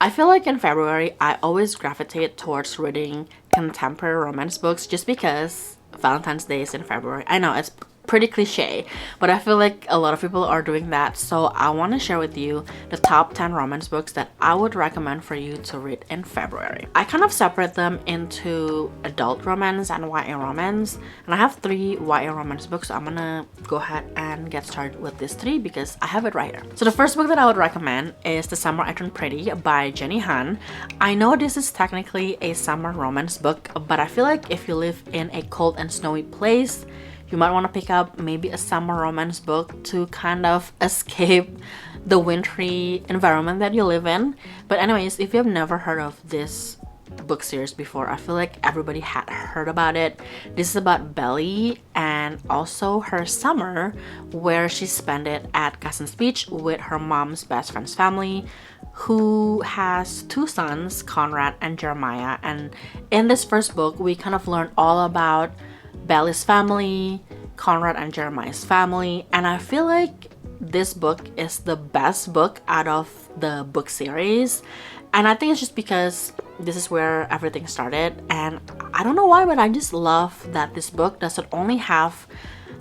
I feel like in February, I always gravitate towards reading contemporary romance books just because Valentine's Day is in February. I know it's pretty cliche, but I feel like a lot of people are doing that. So I want to share with you the top 10 romance books that I would recommend for you to read in February. I kind of separate them into adult romance and YA romance, and I have 3 YA romance books. So I'm gonna go ahead and get started with these 3 because I have it right here. So the first book that I would recommend is The Summer I Turned Pretty by Jenny Han. I know this is technically a summer romance book, but I feel like if you live in a cold and snowy place, you might want to pick up maybe a summer romance book to kind of escape the wintry environment that you live in. But anyways, if you have never heard of this book series before, I feel like everybody had heard about it. This is about Belly and also her summer where she spent it at Cousins Beach with her mom's best friend's family, who has 2 sons, Conrad and Jeremiah. And in this first book, we kind of learn all about Belly's family, Conrad and Jeremiah's family, and I feel like this book is the best book out of the book series. And I think it's just because this is where everything started, and I don't know why, but I just love that this book doesn't only have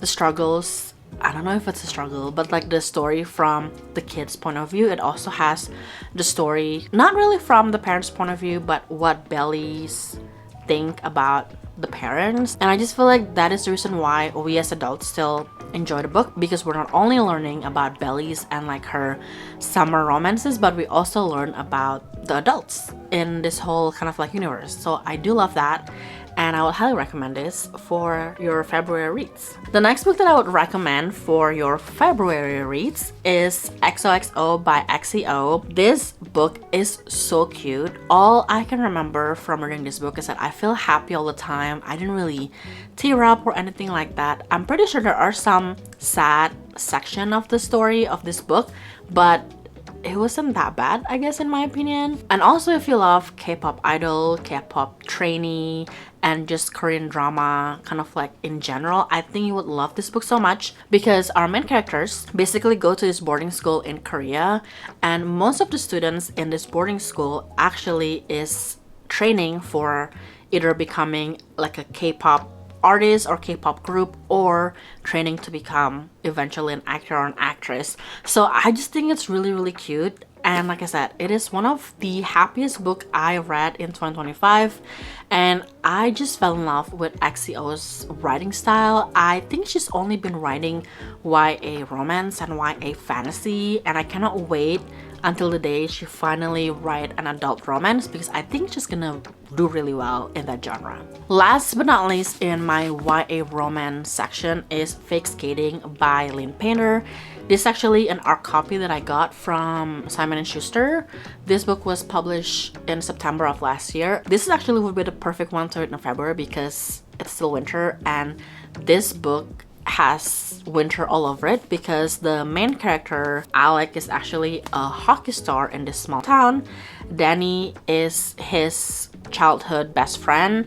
the struggles, I don't know if it's a struggle, but like the story from the kid's point of view. It also has the story not really from the parents' point of view, but what Belly's think about the parents. And I just feel like that is the reason why we as adults still enjoy the book, because we're not only learning about Belly's and like her summer romances, but we also learn about the adults in this whole kind of like universe. So I do love that, and I would highly recommend this for your February reads. The next book that I would recommend for your February reads is XOXO by XEO. This book is so cute. All I can remember from reading this book is that I feel happy all the time. I didn't really tear up or anything like that. I'm pretty sure there are some sad section of the story of this book, but it wasn't that bad, I guess, in my opinion. And also, if you love K-pop idol, K-pop trainee, and just Korean drama, kind of like in general, I think you would love this book so much, because our main characters basically go to this boarding school in Korea, and most of the students in this boarding school actually is training for either becoming like a K-pop artist or K-pop group, or training to become eventually an actor or an actress. So I just think it's really cute, and like I said, it is one of the happiest book I read in 2025, and I just fell in love with XCO's writing style. I think she's only been writing YA romance and YA fantasy, and I cannot wait until the day she finally write an adult romance, because I think she's gonna do really well in that genre. Last but not least in my YA romance section is Fake Skating by Lynn Painter. This is actually an art copy that I got from Simon & Schuster. This book was published in September of last year. This is actually would be the perfect one to read in February because it's still winter, and this book has winter all over it because the main character, Alec, is actually a hockey star in this small town. Danny is his childhood best friend.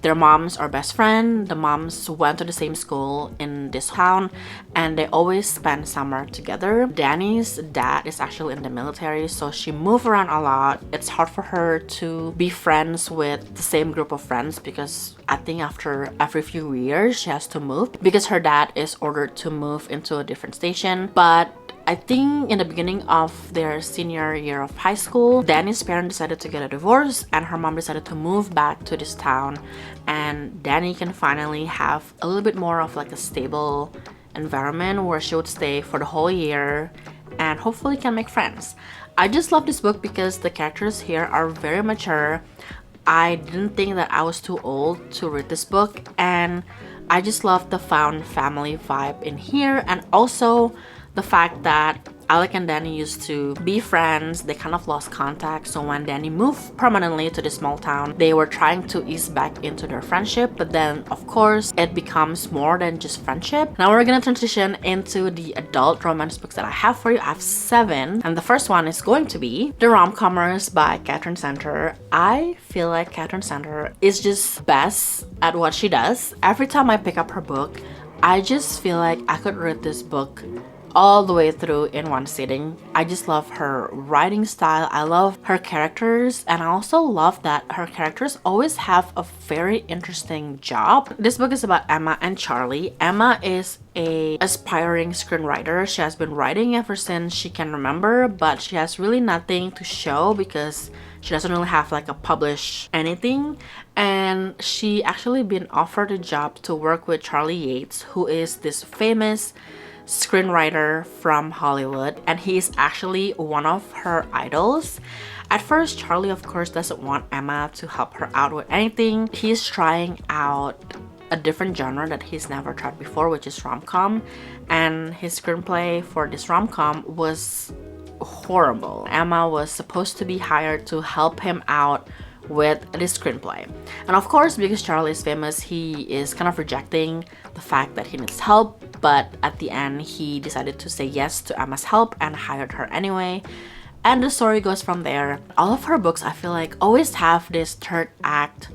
Their moms are best friends. The moms went to the same school in this town, and they always spend summer together. Danny's dad is actually in the military, so she moves around a lot. It's hard for her to be friends with the same group of friends because I think after every few years she has to move because her dad is ordered to move into a different station. But I think in the beginning of their senior year of high school, Danny's parents decided to get a divorce and her mom decided to move back to this town, and Danny can finally have a little bit more of like a stable environment where she would stay for the whole year and hopefully can make friends. I just love this book because the characters here are very mature. I didn't think that I was too old to read this book, and I just love the found family vibe in here, and also the fact that Alec and Danny used to be friends. They kind of lost contact, so when Danny moved permanently to this small town, they were trying to ease back into their friendship, but then of course it becomes more than just friendship. Now we're gonna transition into the adult romance books that I have for you. I have 7, and the first one is going to be The Rom-Comers by Catherine Center. I feel like Catherine Center is just best at what she does. Every time I pick up her book, I just feel like I could read this book all the way through in one sitting. I just love her writing style. I love her characters, and I also love that her characters always have a very interesting job. This book is about Emma and Charlie. Emma is a aspiring screenwriter. She has been writing ever since she can remember, but she has really nothing to show because she doesn't really have like a published anything. And she actually been offered a job to work with Charlie Yates, who is this famous screenwriter from Hollywood, and he's actually one of her idols. At first, Charlie of course doesn't want Emma to help her out with anything. He's trying out a different genre that he's never tried before, which is rom-com, and his screenplay for this rom-com was horrible. Emma was supposed to be hired to help him out with this screenplay, and of course, because Charlie is famous, he is kind of rejecting the fact that he needs help, but at the end he decided to say yes to Emma's help and hired her anyway. And the story goes from there. All of her books, I feel like, always have this third act,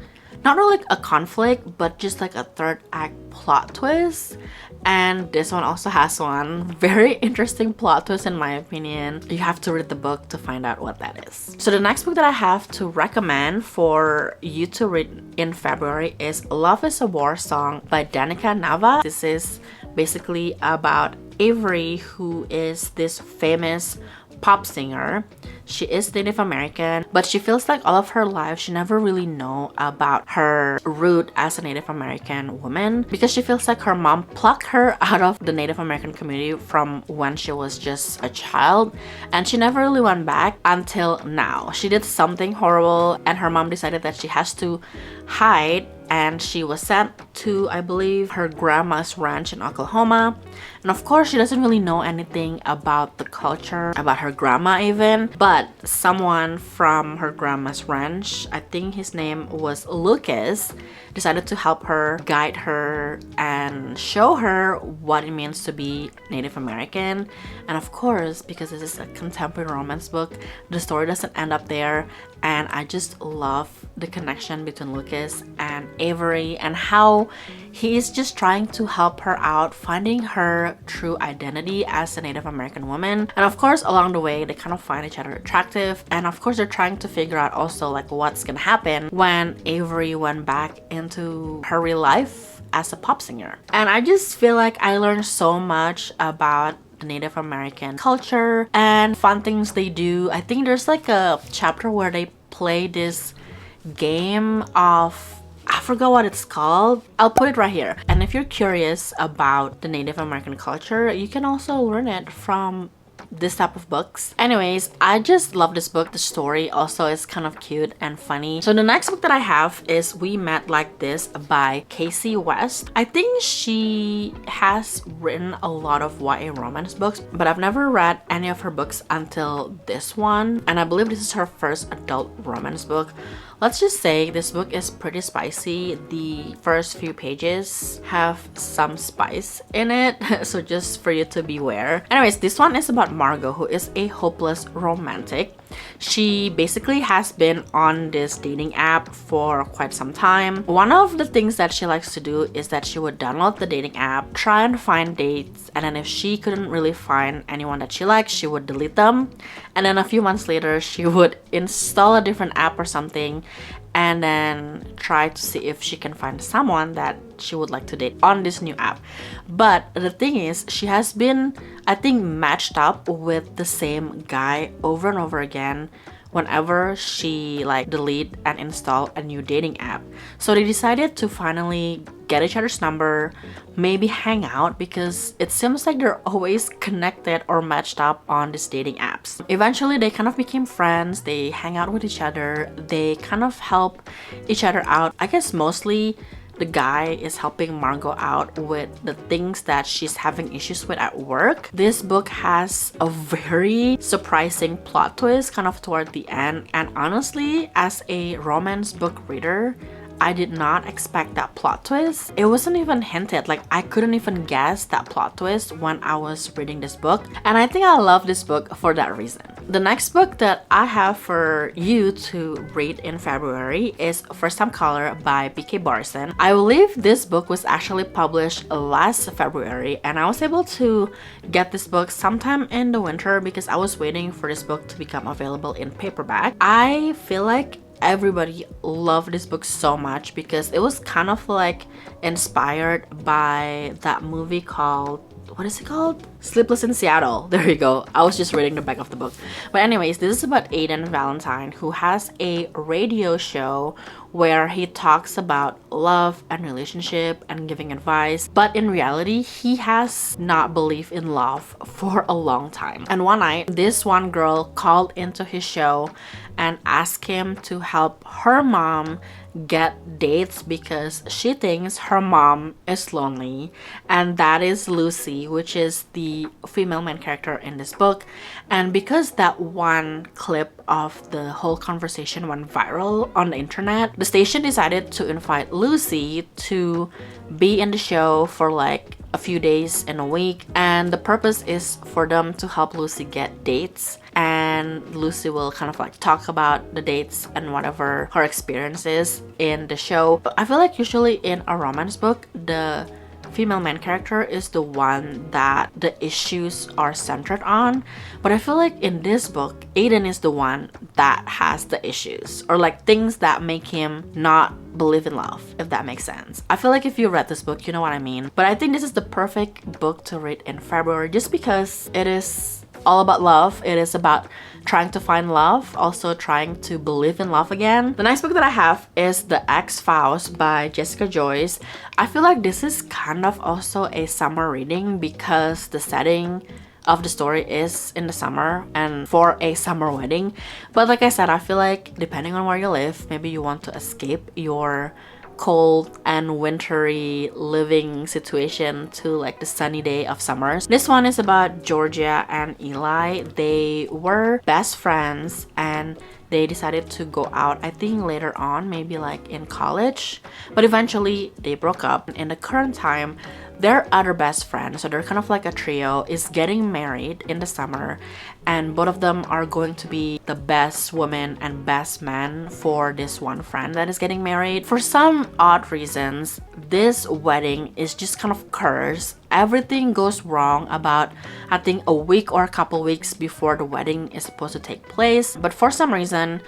not really like a conflict, but just like a third act plot twist. And this one also has one very interesting plot twist in my opinion. You have to read the book to find out what that is. So the next book that I have to recommend for you to read in February is Love is a War Song by Danica Nava. This is basically about Avery, who is this famous pop singer. She is Native American, but she feels like all of her life she never really know about her root as a Native American woman, because she feels like her mom plucked her out of the Native American community from when she was just a child, and she never really went back until now. She did something horrible and her mom decided that she has to hide, and she was sent to, I believe, her grandma's ranch in Oklahoma. And of course, she doesn't really know anything about the culture, about her grandma even, but someone from her grandma's ranch, I think his name was Lucas, decided to help her, guide her, and show her what it means to be Native American. And of course, because this is a contemporary romance book, the story doesn't end up there, and I just love the connection between Lucas and Avery and how he is just trying to help her out finding her true identity as a Native American woman. And of course, along the way they kind of find each other attractive, and of course they're trying to figure out also like what's gonna happen when Avery went back into her real life as a pop singer. And I just feel like I learned so much about the Native American culture and fun things they do. I think there's like a chapter where they play this game of, I forgot what it's called. I'll put it right here. And if you're curious about the Native American culture, you can also learn it from this type of books. Anyways, I just love this book. The story also is kind of cute and funny. So the next book that I have is We Met Like This by Casey West. I think she has written a lot of YA romance books, but I've never read any of her books until this one, and I believe this is her first adult romance book. Let's just say this book is pretty spicy. The first few pages have some spice in it, so just for you to beware. Anyways, this one is about Margot, who is a hopeless romantic. She basically has been on this dating app for quite some time. One of the things that she likes to do is that she would download the dating app, try and find dates, and then if she couldn't really find anyone that she liked, she would delete them. And then a few months later, she would install a different app or something and then try to see if she can find someone that she would like to date on this new app. But the thing is, she has been, I think, matched up with the same guy over and over again whenever she like delete and install a new dating app. So they decided to finally get each other's number, maybe hang out, because it seems like they're always connected or matched up on these dating apps. Eventually they kind of became friends, they hang out with each other, they kind of help each other out. I guess mostly the guy is helping Margot out with the things that she's having issues with at work. This book has a very surprising plot twist kind of toward the end, and honestly, as a romance book reader, I did not expect that plot twist. It wasn't even hinted. Like, I couldn't even guess that plot twist when I was reading this book, and I think I love this book for that reason. The next book that I have for you to read in February is First Time Caller by B.K. Barson. I believe this book was actually published last February, and I was able to get this book sometime in the winter because I was waiting for this book to become available in paperback. I feel like everybody loved this book so much because it was kind of like inspired by that movie called, what is it called? Sleepless in Seattle. There you go. I was just reading the back of the book. But anyways, this is about Aiden Valentine, who has a radio show where he talks about love and relationship and giving advice. But in reality, he has not believed in love for a long time. And one night, this one girl called into his show and asked him to help her mom get dates because she thinks her mom is lonely, and that is Lucy, which is the female main character in this book. And because that one clip of the whole conversation went viral on the internet, the station decided to invite Lucy to be in the show for like a few days in a week, and the purpose is for them to help Lucy get dates, and Lucy will kind of like talk about the dates and whatever her experience is in the show. But I feel like usually in a romance book, the female main character is the one that the issues are centered on, but I feel like in this book, Aiden is the one that has the issues, or like things that make him not believe in love, if that makes sense. I feel like if you read this book, you know what I mean. But I think this is the perfect book to read in February just because it is all about love. It is about trying to find love, also trying to believe in love again. The next book that I have is The X-Files by Jessica Joyce. I feel like this is kind of also a summer reading because the setting of the story is in the summer and for a summer wedding. But like I said, I feel like depending on where you live, maybe you want to escape your cold and wintry living situation to like the sunny day of summers. This one is about Georgia and Eli. They were best friends and they decided to go out, I think later on, maybe like in college, but eventually they broke up. In the current time, their other best friend, so they're kind of like a trio, is getting married in the summer, and both of them are going to be the best woman and best man for this one friend that is getting married. For some odd reasons, this wedding is just kind of cursed. Everything goes wrong about, I think, a week or a couple weeks before the wedding is supposed to take place. But for some reason,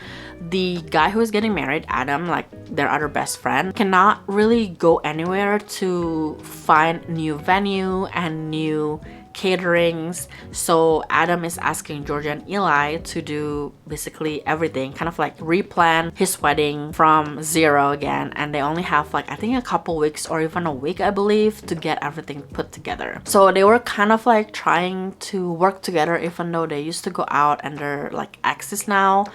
the guy who is getting married, Adam, like their other best friend, cannot really go anywhere to find new venue and new caterings. So Adam is asking Georgia and Eli to do basically everything, kind of like replan his wedding from zero again, and they only have like I think a couple weeks or even a week, I believe, to get everything put together. So they were kind of like trying to work together even though they used to go out and they're like exes now.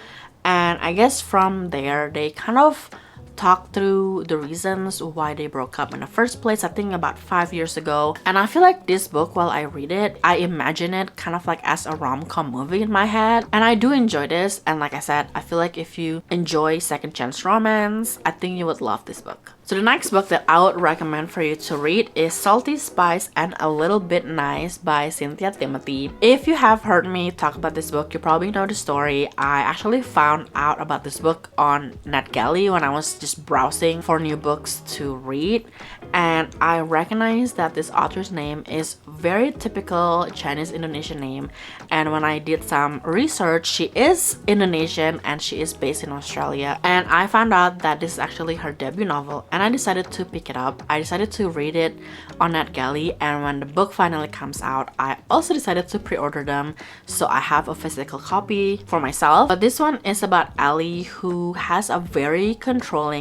And I guess from there they kind of talk through the reasons why they broke up in the first place, I think about 5 years ago. And I feel like this book, while I read it, I imagine it kind of like as a rom-com movie in my head, and I do enjoy this. And like I said, I feel like if you enjoy second chance romance, I think you would love this book. So the next book that I would recommend for you to read is Salty Spice and a Little Bit Nice by Cynthia Timothy. If you have heard me talk about this book, you probably know the story. I actually found out about this book on NetGalley when I was just browsing for new books to read, and I recognized that this author's name is very typical Chinese Indonesian name. And when I did some research, she is Indonesian and she is based in Australia, and I found out that this is actually her debut novel. And I decided to pick it up. I decided to read it on NetGalley, and when the book finally comes out, I also decided to pre-order them, so I have a physical copy for myself. But this one is about Ellie, who has a very controlling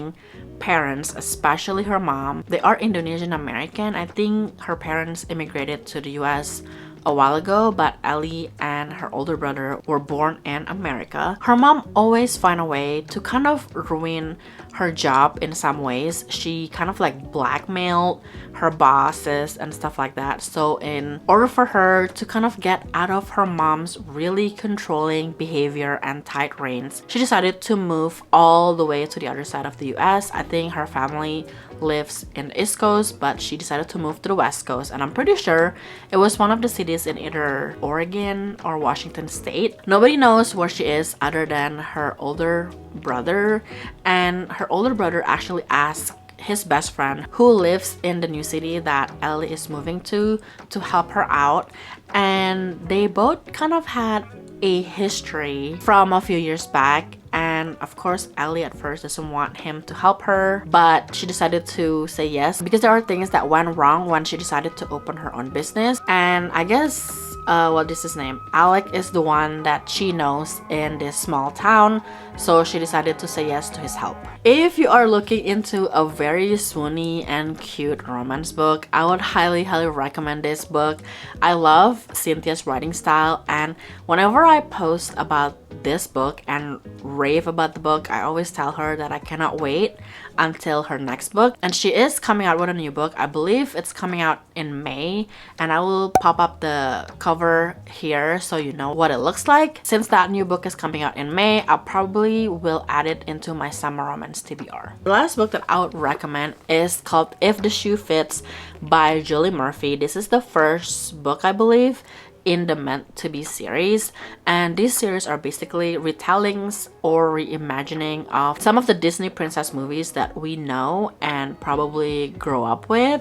parents, especially her mom. They are Indonesian American. I think her parents immigrated to the US a while ago, but Ellie and her older brother were born in America. Her mom always find a way to kind of ruin her job in some ways. She kind of like blackmailed her bosses and stuff like that. So in order for her to kind of get out of her mom's really controlling behavior and tight reins, she decided to move all the way to the other side of the US. I think her family lives in the East Coast, but she decided to move to the West Coast, and I'm pretty sure it was one of the cities in either Oregon or Washington State. Nobody knows where she is other than her older brother, and her older brother actually asked his best friend who lives in the new city that Ellie is moving to help her out, and they both kind of had a history from a few years back. And of course, Ellie at first doesn't want him to help her, but she decided to say yes because there are things that went wrong when she decided to open her own business. And I guess what is his name? Alec is the one that she knows in this small town, so she decided to say yes to his help. If you are looking into a very swoony and cute romance book, I would highly recommend this book. I love Cynthia's writing style, and whenever I post about this book and rave about the book, I always tell her that I cannot wait until her next book. And she is coming out with a new book. I believe it's coming out in May, and I will pop up the cover here so you know what it looks like. Since that new book is coming out in May, I probably will add it into my summer romance TBR. The last book that I would recommend is called If the Shoe Fits by Julie Murphy. This is the first book, I believe, in the Meant to Be series, and these series are basically retellings or reimagining of some of the Disney princess movies that we know and probably grow up with.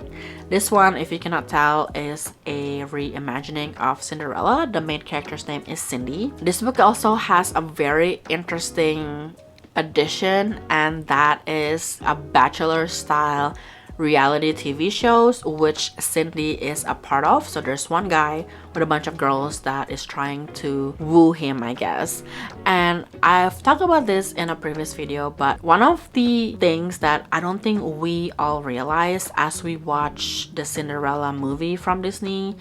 This one, if you cannot tell, is a reimagining of Cinderella. The main character's name is Cindy. This book also has a very interesting addition, and that is a bachelor style reality TV shows, which Cindy is a part of. So there's one guy with a bunch of girls that is trying to woo him, I guess. And I've talked about this in a previous video, but one of the things that I don't think we all realize as we watch the Cinderella movie from Disney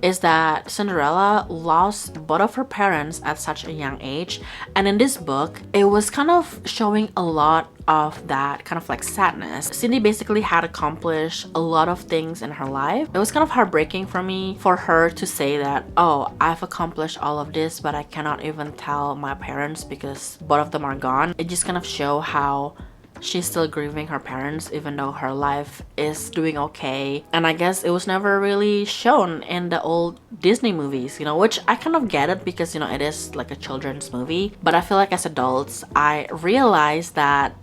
is that Cinderella lost both of her parents at such a young age. And in this book, it was kind of showing a lot of that kind of like sadness. Cindy basically had accomplished a lot of things in her life. It was kind of heartbreaking for me for her to say that, oh, I've accomplished all of this, but I cannot even tell my parents because both of them are gone. It just kind of show how she's still grieving her parents even though her life is doing okay. And I guess it was never really shown in the old Disney movies, you know, which I kind of get it because, you know, it is like a children's movie. But I feel like as adults, I realize that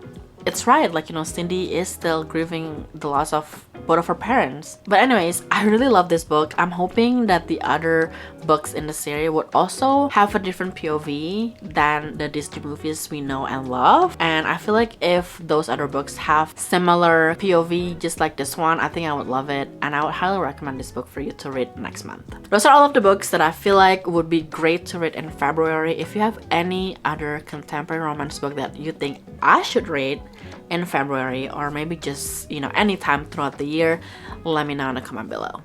it's right, like, you know, Cindy is still grieving the loss of both of her parents. But anyways, I really love this book. I'm hoping that the other books in the series would also have a different POV than the Disney movies we know and love. And I feel like if those other books have similar POV just like this one, I think I would love it, and I would highly recommend this book for you to read next month. Those are all of the books that I feel like would be great to read in February. If you have any other contemporary romance book that you think I should read in February, or maybe just, you know, anytime throughout the year, let me know in the comment below.